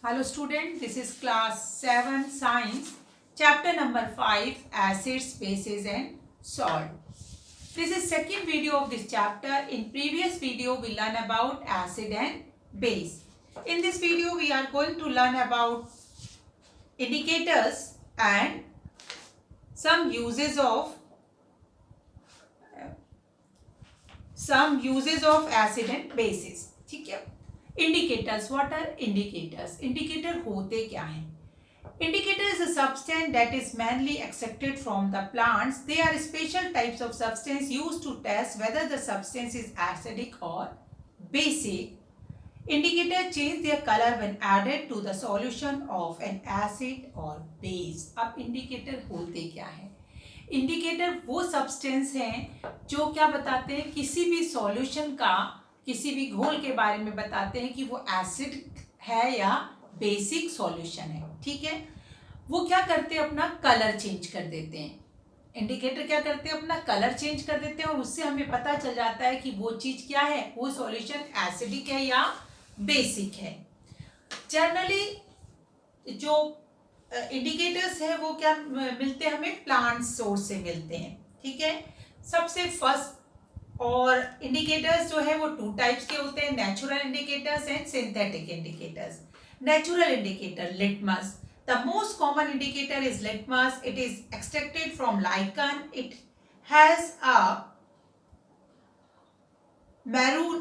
Hello student, this is class 7 science, chapter number 5 acids, bases and salt. This is second video of this chapter. In previous video we learn about acid and base. In this video we are going to learn about indicators and some uses of acid and bases. ठीक है. Indicators. What are indicators? Indicator होते क्या हैं? Indicator is a substance that is mainly extracted from the plants. They are special types of substance used to test whether the substance is acidic or basic. Indicator change their color when added to the solution of an acid or base. अब indicator होते क्या हैं? Indicator वो substance हैं जो क्या बताते हैं, किसी भी सॉल्यूशन का, किसी भी घोल के बारे में बताते हैं कि वो एसिड है या बेसिक सॉल्यूशन है. ठीक है. वो क्या करते हैं, अपना कलर चेंज कर देते हैं. इंडिकेटर क्या करते हैं, अपना कलर चेंज कर देते हैं और उससे हमें पता चल जाता है कि वो चीज क्या है, वो सॉल्यूशन एसिडिक है या बेसिक है. जनरली जो इंडिकेटर्स है वो क्या मिलते हैं हमें, प्लांट सोर्स से मिलते हैं. ठीक है. सबसे फर्स्ट और इंडिकेटर्स जो है वो टू टाइप्स के होते हैं, natural indicators and synthetic indicators. Natural indicator litmus. The most common indicator is litmus. It is extracted from lichen. It has a maroon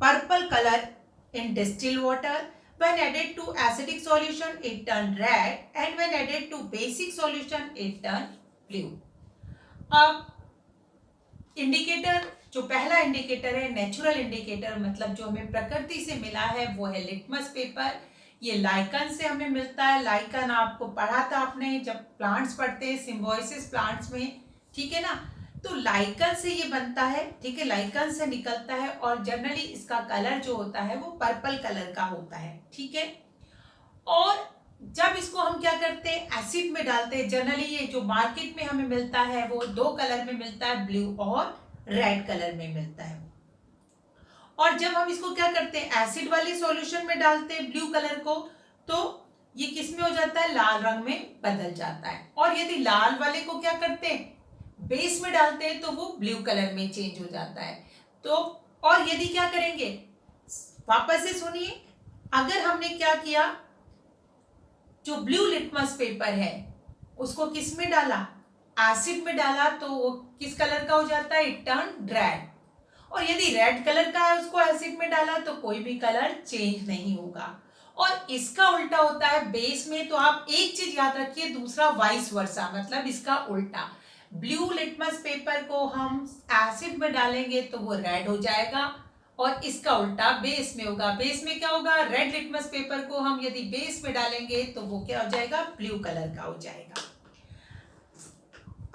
purple colour in distilled water. When added to acidic solution it turn red, and when added to basic solution it turn blue. अब indicator, जो पहला indicator है natural indicator, मतलब जो हमें प्रकृति से मिला है वो है लिटमस पेपर. ये लाइकन से हमें मिलता है. लाइकन आपको पढ़ा था आपने जब प्लांट्स पढ़ते हैं सिम्बोयसिस प्लांट्स में. ठीक है ना. तो लाइकन से ये बनता है. ठीक है. लाइकन से निकलता है और जनरली इसका कलर जो होता है वो पर्पल कलर का होता है. ठीक है. और जब इसको हम क्या करते हैं, एसिड में डालते हैं. जनरली ये जो मार्केट में हमें मिलता है वो दो कलर में मिलता है, ब्लू और रेड कलर में मिलता है. और जब हम इसको क्या करते हैं, एसिड वाले सॉल्यूशन में डालते हैं ब्लू कलर को, तो ये किस में हो जाता है, लाल रंग में बदल जाता है. और यदि लाल वाले को क्या करते हैं, बेस में डालते हैं, तो वो ब्लू कलर में चेंज हो जाता है. तो और यदि क्या करेंगे, वापस से सुनिए, अगर हमने क्या किया, जो ब्लू लिटमस पेपर है उसको किस में डाला, एसिड में डाला, तो वो किस कलर का हो जाता है, इट टर्न रेड. और यदि रेड कलर का है उसको एसिड में डाला तो कोई भी कलर चेंज नहीं होगा. और इसका उल्टा होता है बेस में. तो आप एक चीज याद रखिए, दूसरा वाइस वर्सा, मतलब इसका उल्टा. ब्लू लिटमस पेपर को हम एसिड में डालेंगे तो वो रेड हो जाएगा और इसका उल्टा बेस में होगा. बेस में क्या होगा, रेड लिटमस पेपर को हम यदि बेस में डालेंगे तो वो क्या हो जाएगा, ब्लू कलर का हो जाएगा.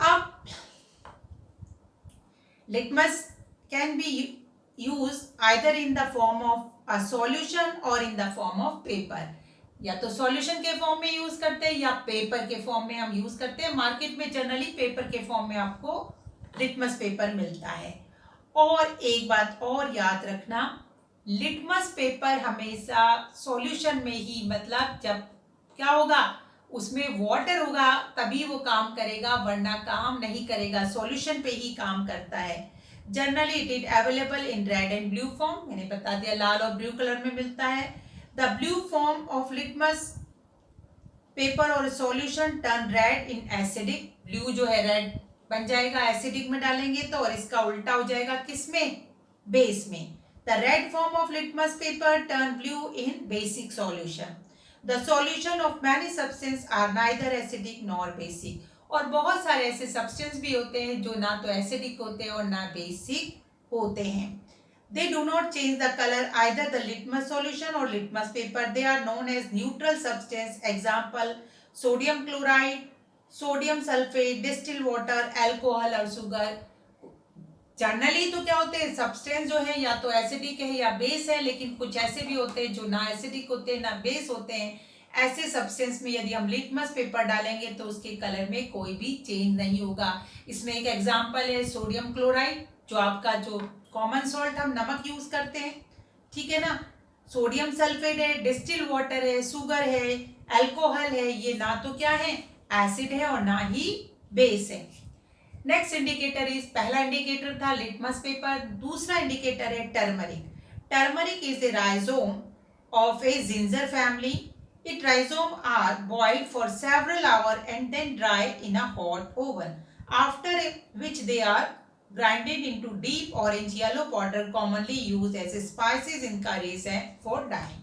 अब litmus can be use either in the form of a solution और in the form of paper. या तो सॉल्यूशन के फॉर्म में यूज करते हैं या पेपर के फॉर्म में हम यूज करते हैं. मार्केट में जनरली पेपर के फॉर्म में आपको लिटमस पेपर मिलता है. और एक बात और याद रखना, लिटमस पेपर हमेशा सॉल्यूशन में ही, मतलब जब क्या होगा, उसमें वाटर होगा तभी वो काम करेगा, वरना काम नहीं करेगा. सॉल्यूशन पे ही काम करता है. Generally it is available in red and blue form. मैंने बता दिया लाल और ब्लू कलर में मिलता है. The blue form of litmus paper और solution turn red in acidic. Blue जो है रेड बन जाएगा एसिडिक में डालेंगे तो, और इसका उल्टा हो जाएगा किसमें, बेस में. The red form of litmus paper turn blue in basic solution. The solution of many substances are neither acidic nor basic. और बहुत सारे ऐसे सब्सटेंस भी होते हैं जो ना तो एसिडिक होते हैं और ना बेसिक होते हैं. They do not change the color either the litmus solution or litmus paper. They are known as neutral substance. Example: sodium chloride, sodium sulfate, distilled water, alcohol और sugar. जनरली तो क्या होते हैं, सब्सटेंस जो है या तो एसिडिक है या बेस है, लेकिन कुछ ऐसे भी होते हैं जो ना एसिडिक होते हैं ना बेस होते हैं. ऐसे सब्सटेंस में यदि हम लिटमस पेपर डालेंगे तो उसके कलर में कोई भी चेंज नहीं होगा. इसमें एक एग्जांपल है सोडियम क्लोराइड, जो आपका जो कॉमन सॉल्ट हम नमक यूज करते हैं. ठीक है ना. सोडियम सल्फेट है, डिस्टिल वाटर है, शुगर है, अल्कोहल है, ये ना तो क्या है एसिड है और ना ही बेस है। नेक्स्ट इंडिकेटर इज, पहला इंडिकेटर था लिटमस पेपर, दूसरा इंडिकेटर है turmeric. Turmeric is a rhizome of a ginger family. Its rhizomes are boiled for several hours and then dry in a hot oven, after which they are grinded into deep orange yellow powder commonly used as spices in curries and for dyeing.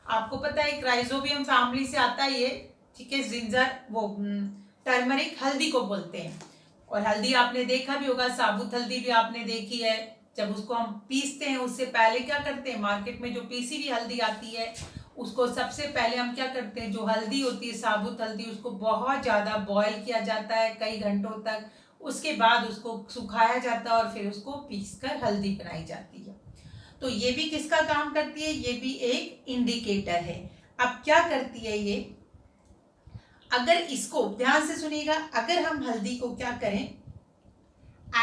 आपको पता है rhizobium family से आता है ये, ठीक है। Ginger वो टर्मरिक हल्दी को बोलते हैं, और हल्दी आपने देखा भी होगा, साबुत हल्दी भी आपने देखी है। जब उसको हम पीसते हैं उससे पहले क्या करते हैं, मार्केट में जो पीसी हुई हल्दी आती है उसको सबसे पहले हम क्या करते हैं, जो हल्दी होती है साबुत हल्दी, उसको बहुत ज़्यादा बॉईल किया जाता है कई घंटों तक। उसके बाद उसको सुखाया जाता है और फिर उसको पीसकर हल्दी बनाई जाती है। तो ये भी किसका काम करती है, ये भी एक इंडिकेटर है। अब क्या करती है ये, अगर इसको ध्यान से सुनिएगा, अगर हम हल्दी को क्या करें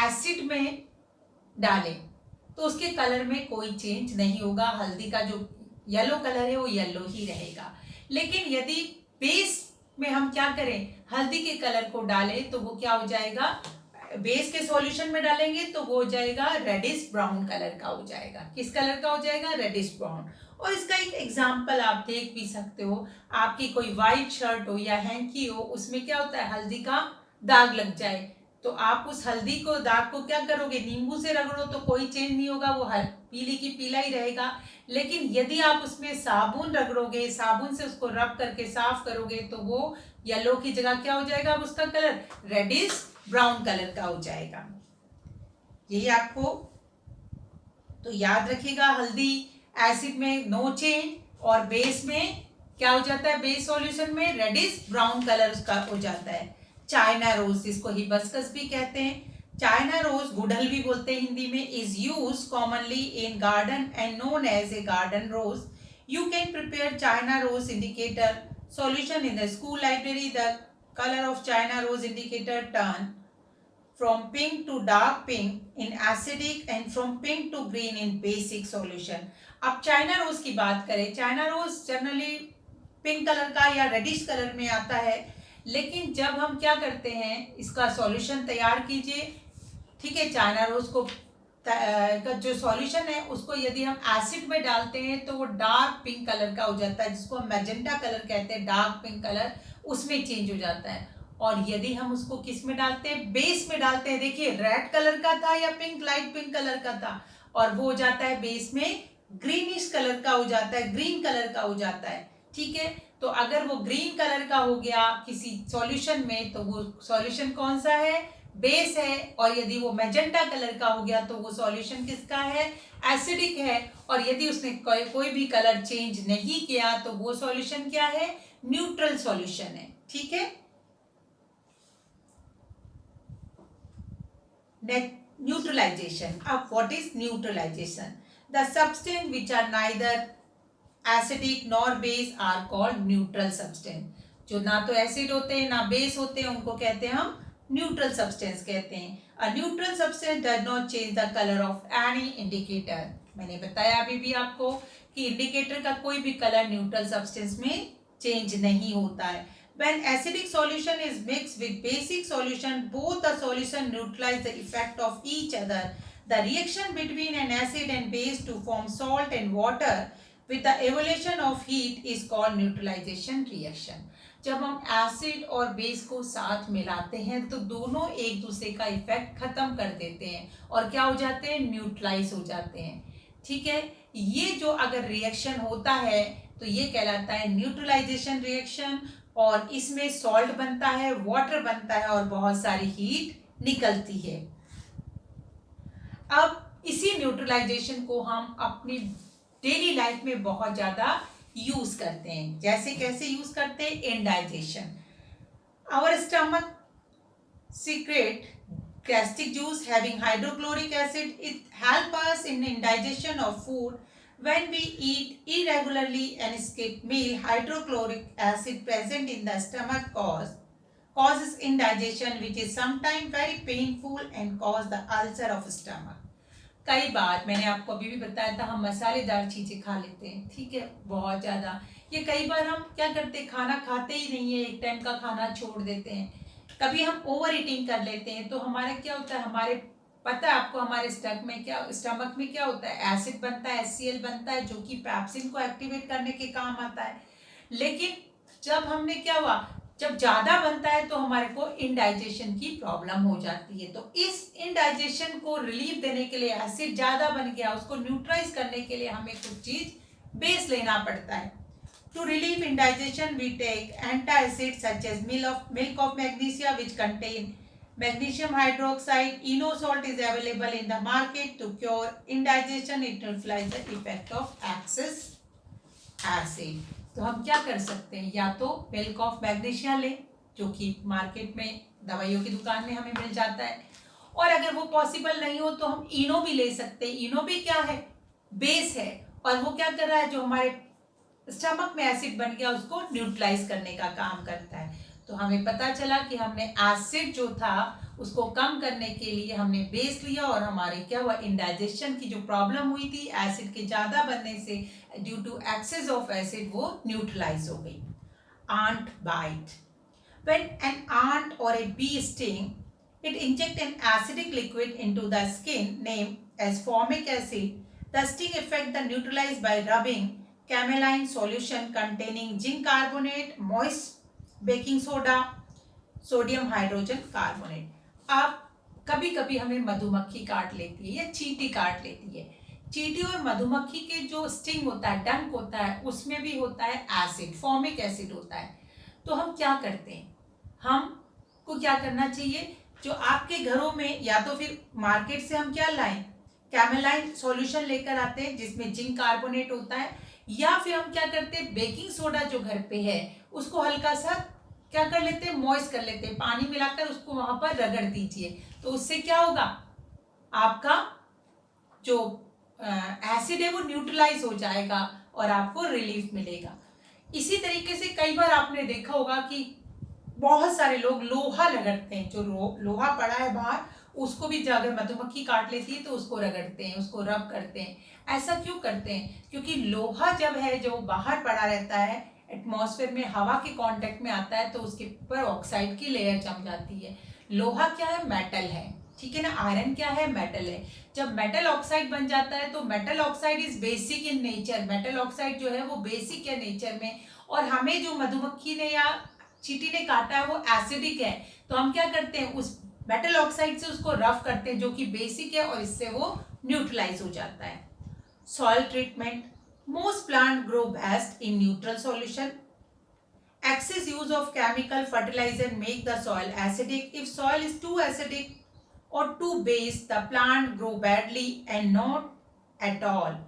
एसिड में डालें तो उसके कलर में कोई चेंज नहीं होगा, हल्दी का जो येलो कलर है वो येलो ही रहेगा। लेकिन यदि बेस में हम क्या करें, हल्दी के कलर को डालें तो वो क्या हो जाएगा, बेस के सॉल्यूशन में डालेंगे तो वो हो जाएगा रेडिश ब्राउन कलर का हो जाएगा। किस कलर का हो जाएगा, रेडिश ब्राउन। और इसका एक एग्जाम्पल आप देख भी सकते हो, आपकी कोई व्हाइट शर्ट हो या हैंकी हो, उसमें क्या होता है हल्दी का दाग लग जाए तो आप उस हल्दी को दाग को क्या करोगे, नींबू से रगड़ो तो कोई चेंज नहीं होगा, वो पीली की पीला ही रहेगा। लेकिन यदि आप उसमें साबुन रगड़ोगे, साबुन से उसको रब करके साफ करोगे तो वो येलो की जगह क्या हो जाएगा, उसका कलर रेडिश ब्राउन कलर का हो जाएगा। यही आपको तो याद रखिएगा, हल्दी एसिड में नो चेंज और बेस में क्या हो जाता है, बेस सॉल्यूशन में रेडिश ब्राउन कलर उसका हो जाता है। चाइना रोज, जिसको हिबिस्कस भी कहते हैं, चाइना रोज गुड़हल भी बोलते हैं हिंदी में, is use commonly in garden and known as a garden rose. You can prepare China rose indicator solution in the school library. The colour of China rose indicator turn from pink to dark pink in acidic and from pink to green in basic solution. अब China rose की बात करें, China rose generally pink colour का या reddish colour में आता है, लेकिन जब हम क्या करते हैं इसका सॉल्यूशन तैयार कीजिए, ठीक है, चाइना रोज को का जो सॉल्यूशन है उसको यदि हम एसिड में डालते हैं तो वो डार्क पिंक कलर का हो जाता है, जिसको हम मैजेंटा कलर कहते हैं, डार्क पिंक कलर उसमें चेंज हो जाता है। और यदि हम उसको किस में डालते हैं, बेस में डालते हैं, देखिए रेड कलर का था या पिंक लाइट पिंक कलर का था, और वो हो जाता है बेस में ग्रीनिश कलर का हो जाता है, ग्रीन कलर का हो जाता है, ठीक है। तो अगर वो ग्रीन कलर का हो गया किसी सॉल्यूशन में तो वो सॉल्यूशन कौन सा है, बेस है। और यदि वो मैजेंटा कलर का हो गया तो वो सॉल्यूशन किसका है, एसिडिक है। और यदि उसने कोई भी कलर चेंज नहीं किया तो वो सॉल्यूशन क्या है, न्यूट्रल सॉल्यूशन है, ठीक है। Neutralization. What is neutralization? The substance which are neither acidic nor base are called neutral substance. जो ना तो एसिड होते हैं ना बेस होते हैं उनको कहते हैं हम न्यूट्रल सब्सटेंस कहते हैं। A neutral substance does not change the color of any indicator. मैंने बताया अभी भी आपको कि इंडिकेटर का कोई भी कलर न्यूट्रल सब्सटेंस में चेंज नहीं होता है। When acidic solution is mixed with basic solution, both the solution neutralize the effect of each other. The reaction between an acid and base to form salt and water with the evolution of heat is called neutralization reaction. जब हम acid और base को साथ मिलाते हैं तो दोनों एक दूसरे का इफेक्ट खत्म कर देते हैं और क्या हो जाते हैं, न्यूट्रलाइज हो जाते हैं, ठीक है। ये जो अगर रिएक्शन होता है तो ये कहलाता है न्यूट्रलाइजेशन रिएक्शन, और इसमें सॉल्ट बनता है, वाटर बनता है और बहुत सारी हीट निकलती है। अब इसी न्यूट्रलाइजेशन को हम अपनी डेली लाइफ में बहुत ज़्यादा यूज करते हैं। जैसे कैसे यूज करते हैं, indigestion. Our stomach secrete gastric juice having hydrochloric acid. It helps us in indigestion of food. When we eat irregularly and skip meal, hydrochloric acid present in the stomach causes indigestion, which is sometimes very painful and cause the ulcer of stomach. कई बार मैंने आपको अभी भी बताया था, हम मसालेदार चीजें खा लेते हैं, ठीक है, बहुत ज्यादा। ये कई बार हम क्या करते हैं, खाना खाते ही नहीं है, एक टाइम का खाना छोड़ देते हैं। कभी हम ओवर ईटिंग कर लेते हैं, तो हमारा क्या होता है, हमारे पता है आपको हमारे स्टमक में क्या होता है, एसिड बनता है, HCl बनता है, जो कि पैप्सिन को एक्टिवेट करने के काम आता है। लेकिन जब हमने क्या हुआ, जब ज्यादा बनता है तो हमारे को इनडाइजेशन की प्रॉब्लम हो जाती है। तो इस इनडाइजेशन को रिलीफ देने के लिए, एसिड ज्यादा बन गया, उसको न्यूट्रलाइज करने के लिए हमें कुछ चीज बेस लेना पड़ता है। To relieve indigestion we take antacids such as milk of magnesia which contain magnesium hydroxide. ENO salt is available in the market to cure indigestion. It neutralizes the effect of excess acid. तो हम क्या कर सकते हैं, या तो milk of magnesia लें, जो कि मार्केट में दवाइयों की दुकान में हमें मिल जाता है, और अगर वो पॉसिबल नहीं हो तो हम इनो भी ले सकते हैं। इनो भी क्या है, बेस है, और वो क्या कर रहा है, जो हमारे स्टमक में एसिड बन गया उसको न्यूट्रलाइज करने का काम करता है। तो हमें पता चला कि हमने एसिड जो था उसको कम करने के लिए हमने बेस लिया, और हमारे क्या हुआ, इंडाइजेशन की जो प्रॉब्लम हुई थी एसिड के ज़्यादा बनने से, due to excess of acid, वो न्यूट्रलाइज हो गई। Ant bite. When an ant or a bee sting, it inject an acidic liquid into the skin named as formic acid. The sting effect the neutralized by rubbing cameline solution containing zinc carbonate, moist baking soda, sodium hydrogen carbonate. अब कभी कभी हमें मधुमक्खी काट लेती है या चींटी काट लेती है। चींटी और मधुमक्खी के जो स्टिंग होता है, डंक होता है, उसमें भी होता है एसिड, फॉर्मिक एसिड होता है। तो हम क्या करते हैं, हमको क्या करना चाहिए, जो आपके घरों में, या तो फिर मार्केट से हम क्या लाएं, कैमेलाइन सॉल्यूशन लेकर आते हैं जिसमें जिंक कार्बोनेट होता है, या फिर हम क्या करते हैं, बेकिंग सोडा जो घर पे है उसको हल्का सा क्या कर लेते हैं, मॉइस्ट कर लेते हैं, पानी मिलाकर उसको वहां पर रगड़ दीजिए। तो उससे क्या होगा, आपका जो एसिड है वो न्यूट्रलाइज हो जाएगा और आपको रिलीफ मिलेगा। इसी तरीके से कई बार आपने देखा होगा कि बहुत सारे लोग लोहा रगड़ते हैं, जो लोहा पड़ा है बाहर, उसको भी अगर मधुमक्खी काट लेती है तो उसको रगड़ते हैं, उसको रब करते हैं। ऐसा क्यों करते हैं, क्योंकि लोहा जब है जो बाहर पड़ा रहता है, एटमॉस्फेयर में हवा के कांटेक्ट में आता है, तो उसके ऊपर ऑक्साइड की लेयर जम जाती है। लोहा क्या है, मेटल है, ठीक है ना। आयरन क्या है, मेटल है। जब मेटल ऑक्साइड बन जाता है तो metal oxide is basic in nature, metal oxide जो है वो बेसिक है नेचर में, और हमें जो मधुमक्खी ने या चींटी ने काटा है वो एसिडिक है। तो हम क्या करते हैं, उस मेटल ऑक्साइड से उसको रफ करते हैं जो कि बेसिक है, और इससे वो न्यूट्रलाइज हो जाता है। Soil treatment, most plant grow best in neutral solution. Excess use of chemical fertilizer make the soil acidic. If soil is too acidic or too base, the plant grow badly and not at all.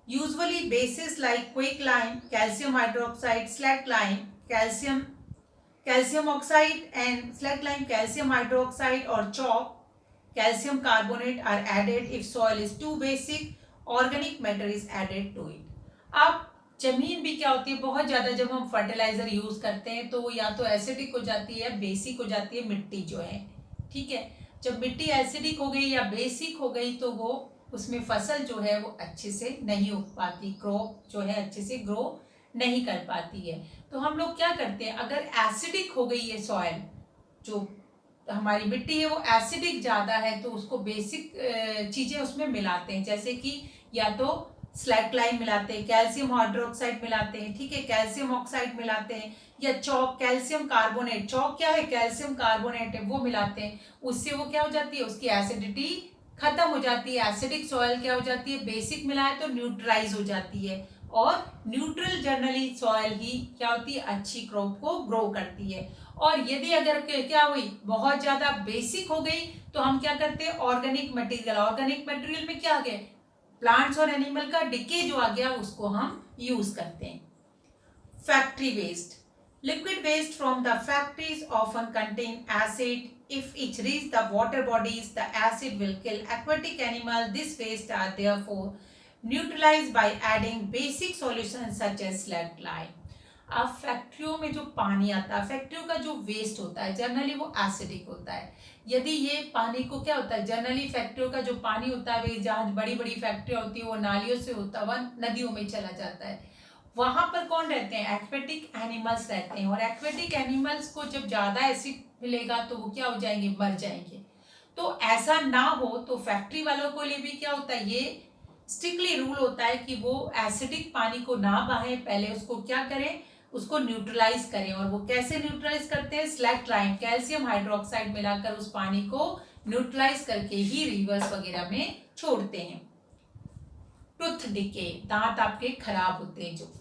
Usually bases like quicklime, calcium hydroxide, slackline, calcium oxide and slackline calcium hydroxide or chalk, calcium carbonate are added if soil is too basic. Organic matter is added to it. अब जमीन भी क्या होती है, बहुत ज़्यादा जब हम फर्टिलाइजर यूज़ करते हैं तो वो या तो एसिडिक हो जाती है या बेसिक हो जाती है, मिट्टी जो है, ठीक है। जब मिट्टी एसिडिक हो गई या बेसिक हो गई तो वो उसमें फसल जो है वो अच्छे से नहीं उग पाती, क्रॉप जो है अच्छे से ग्रो नहीं कर पाती है। तो हम लोग क्या करते हैं, अगर एसिडिक हो गई है सॉइल, जो हमारी मिट्टी है वो एसिडिक ज़्यादा है, तो उसको बेसिक चीज़ें उसमें मिलाते हैं, जैसे कि या तो स्लैकलाइन मिलाते हैं, कैल्शियम हाइड्रोक्साइड मिलाते हैं, ठीक है, कैल्शियम ऑक्साइड मिलाते हैं, या चौक कैल्शियम कार्बोनेट, चौक क्या है, कैल्शियम कार्बोनेट है, वो मिलाते हैं। उससे वो क्या हो जाती है, उसकी एसिडिटी खत्म हो जाती है। एसिडिक सॉइल क्या हो जाती है, बेसिक मिलाए तो न्यूट्रलाइज हो जाती है, और न्यूट्रल जनरली सॉइल ही क्या होती है, अच्छी क्रॉप को ग्रो करती है। और यदि अगर क्या हुई, बहुत ज्यादा बेसिक हो गई, तो हम क्या करते हैं, ऑर्गेनिक मटेरियल, ऑर्गेनिक मटेरियल में क्या आ गया, प्लांट्स और एनिमल का डिके जो आ गया उसको हम यूज करते हैं। Factory waste, liquid waste from the factories often contain acid. If it reaches the water bodies, the acid will kill aquatic animals. This waste are therefore neutralized by adding basic solutions such as slackline. अब फैक्ट्रियों में जो पानी आता है, फैक्ट्रियों का जो वेस्ट होता है जनरली वो एसिडिक होता है। यदि ये पानी को क्या होता है, जनरली फैक्ट्रियों का जो पानी होता है वे जहाँ बड़ी बड़ी फैक्ट्रियाँ होती है वो नालियों से होता हुआ नदियों में चला जाता है। वहां पर कौन रहते हैं, एक्वेटिक एनिमल्स रहते हैं, और एक्वेटिक एनिमल्स को जब ज्यादा एसिड मिलेगा तो वो क्या हो जाएंगे, मर जाएंगे। तो ऐसा ना हो तो फैक्ट्री वालों को लिए भी क्या होता है, ये स्ट्रिक्टली रूल होता है कि वो एसिडिक पानी को ना बहाएं, पहले उसको क्या करें, उसको न्यूट्रलाइज करें। और वो कैसे न्यूट्रलाइज करते हैं, स्लैक्ट्राइन कैल्शियम हाइड्रोक्साइड मिलाकर उस पानी को न्यूट्रलाइज करके ही रिवर्स वगैरह में छोड़ते हैं। टूथ डिके, दांत आपके खराब होते हैं जो।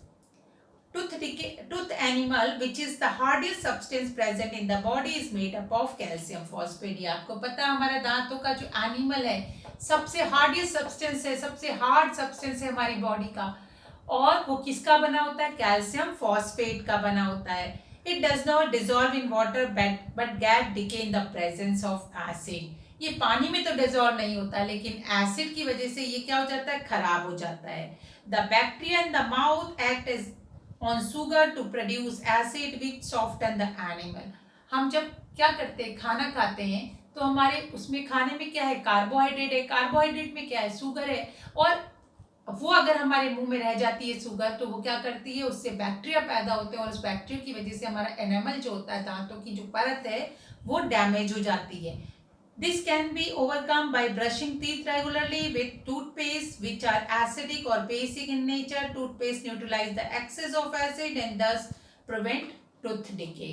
Tooth animal, which is the hardest substance present in the body, is made up of calcium phosphate। ये आपको पता है, हमारा दांतों का जो एनिमल है सबसे हार्डेस्ट सब्सटेंस है, सबसे हार्ड सब्सटेंस है हमारी बॉडी का, और वो किसका बना होता है, कैल्शियम फॉस्फेट का बना होता है। It does not dissolve in water but get decay in the presence of acid. ये पानी में तो डिजॉल्व नहीं होता लेकिन एसिड की वजह से ये क्या हो जाता है, खराब हो जाता है। The bacteria in the mouth act as on sugar to produce acid which soften the animal। हम जब क्या करते हैं, खाना खाते हैं तो हमारे उसमें खाने में क्या है, कार्बोहाइड्रेट है, कार्बोहाइड्रेट में क्या है, शुगर है, और वो अगर हमारे मुंह में रह जाती है शुगर तो वो क्या करती है, उससे बैक्टीरिया पैदा होते हैं, और उस बैक्टीरिया की वजह से हमारा एनामल जो होता है, दांतों की जो परत है वो डैमेज हो जाती है। This can be overcome by brushing teeth regularly with toothpaste which are acidic or basic in nature। Toothpaste neutralize the excess of acid and thus prevent tooth decay।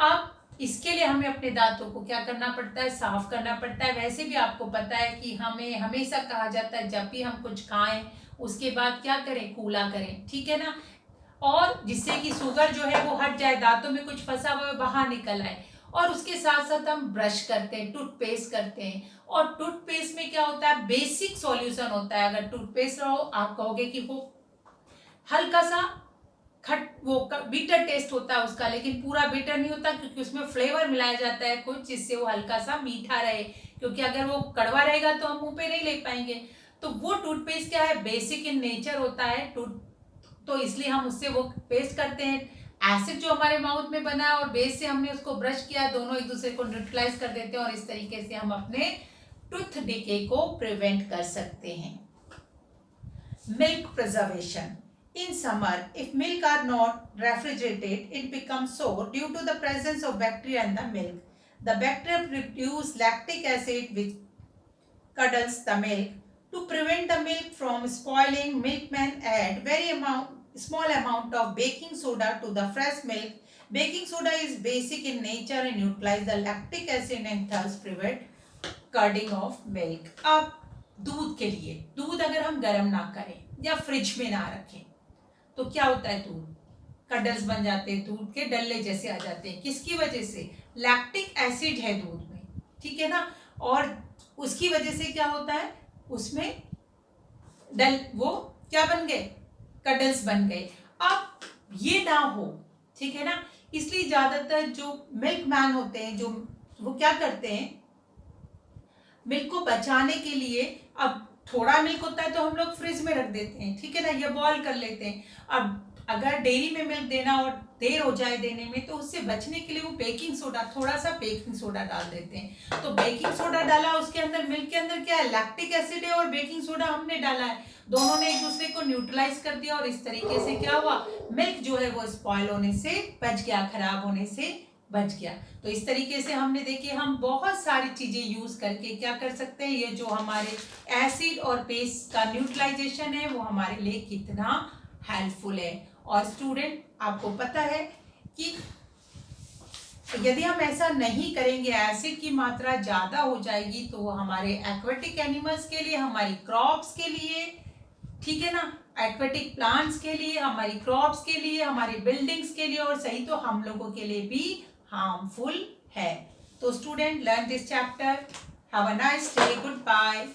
अब इसके लिए हमें अपने दांतों को क्या करना पड़ता है, साफ करना पड़ता है। वैसे भी आपको पता है कि हमें हमेशा कहा जाता है जब भी हम कुछ खाएं उसके बाद क्या करें, कूला करें, ठीक है ना, और जिससे कि शुगर जो है वो हट जाए, दांतों में कुछ फंसा हुआ बाहर निकल आए। और उसके साथ साथ हम ब्रश करते हैं, टूथपेस्ट करते हैं, और टूथपेस्ट में क्या होता है, बेसिक सॉल्यूशन होता है। अगर टूथपेस्ट रहो आप कहोगे कि वो हल्का सा खट, वो बीटर टेस्ट होता है उसका, लेकिन पूरा बीटर नहीं होता क्योंकि उसमें फ्लेवर मिलाया जाता है कुछ जिससे वो हल्का सा मीठा रहे, क्योंकि अगर वो कड़वा रहेगा तो हम मुंह पे नहीं ले पाएंगे। तो वो टूथपेस्ट क्या है, बेसिक इन नेचर होता है तो इसलिए हम उससे वो पेस्ट करते हैं। एसिड जो हमारे माउथ में बना है और बेस से हमने उसको ब्रश किया, दोनों एक दूसरे को न्यूट्रलाइज कर देते हैं, और इस तरीके से हम अपने टूथ डिके को प्रिवेंट कर सकते हैं। Milk preservation in summer, if milk are not refrigerated it becomes sour due to the presence of bacteria in the milk। The bacteria produce lactic acid which curdles the milk। To prevent the milk from spoiling, milkmen add small amount of baking soda to the fresh milk। Baking soda is basic in nature and neutralize the lactic acid and thus prevent curding of milk। अब दूध के लिए, दूध अगर हम गर्म ना करें या फ्रिज में ना रखें तो क्या होता है, दूध कडल्स बन जाते हैं, दूध के डल्ले जैसे आ जाते हैं। किसकी वजह से, लैक्टिक एसिड है दूध में, ठीक है ना, और उसकी वजह से क्या होता है, उसमें वो क्या बन गए, कडल्स बन गए। अब ये ना हो, ठीक है ना, इसलिए ज्यादातर जो मिल्क मैन होते हैं जो वो क्या करते हैं, मिल्क को बचाने के लिए, अब थोड़ा मिल्क होता है तो हम लोग फ्रिज में रख देते हैं, ठीक है ना, या बॉईल कर लेते हैं। अब अगर डेयरी में मिल्क देना और देर हो जाए देने में तो उससे बचने के लिए वो बेकिंग सोडा, थोड़ा सा बेकिंग सोडा डाल देते हैं। तो बेकिंग सोडा डाला, उसके अंदर मिल्क के अंदर क्या है, लैक्टिक एसिड है और बेकिंग सोडा हमने डाला है, दोनों ने एक दूसरे को न्यूट्रलाइज कर दिया, और इस तरीके से क्या हुआ, मिल्क जो है वो स्पॉइल होने से बच गया, खराब होने से बच गया। तो इस तरीके से हमने देखिए हम बहुत सारी चीजें यूज करके क्या कर सकते हैं, ये जो हमारे एसिड और बेस का न्यूट्रलाइजेशन है वो हमारे लिए कितना हेल्पफुल है। और स्टूडेंट आपको पता है कि यदि हम ऐसा नहीं करेंगे, एसिड की मात्रा ज्यादा हो जाएगी तो हमारे एक्वेटिक एनिमल्स के लिए, हमारी क्रॉप्स के लिए, ठीक है ना, एक्वेटिक प्लांट्स के लिए, हमारी क्रॉप्स के लिए, हमारी बिल्डिंग्स के लिए, और सही तो हम लोगों के लिए भी हार्मफुल है। तो student learn this chapter. Have a nice day, good bye.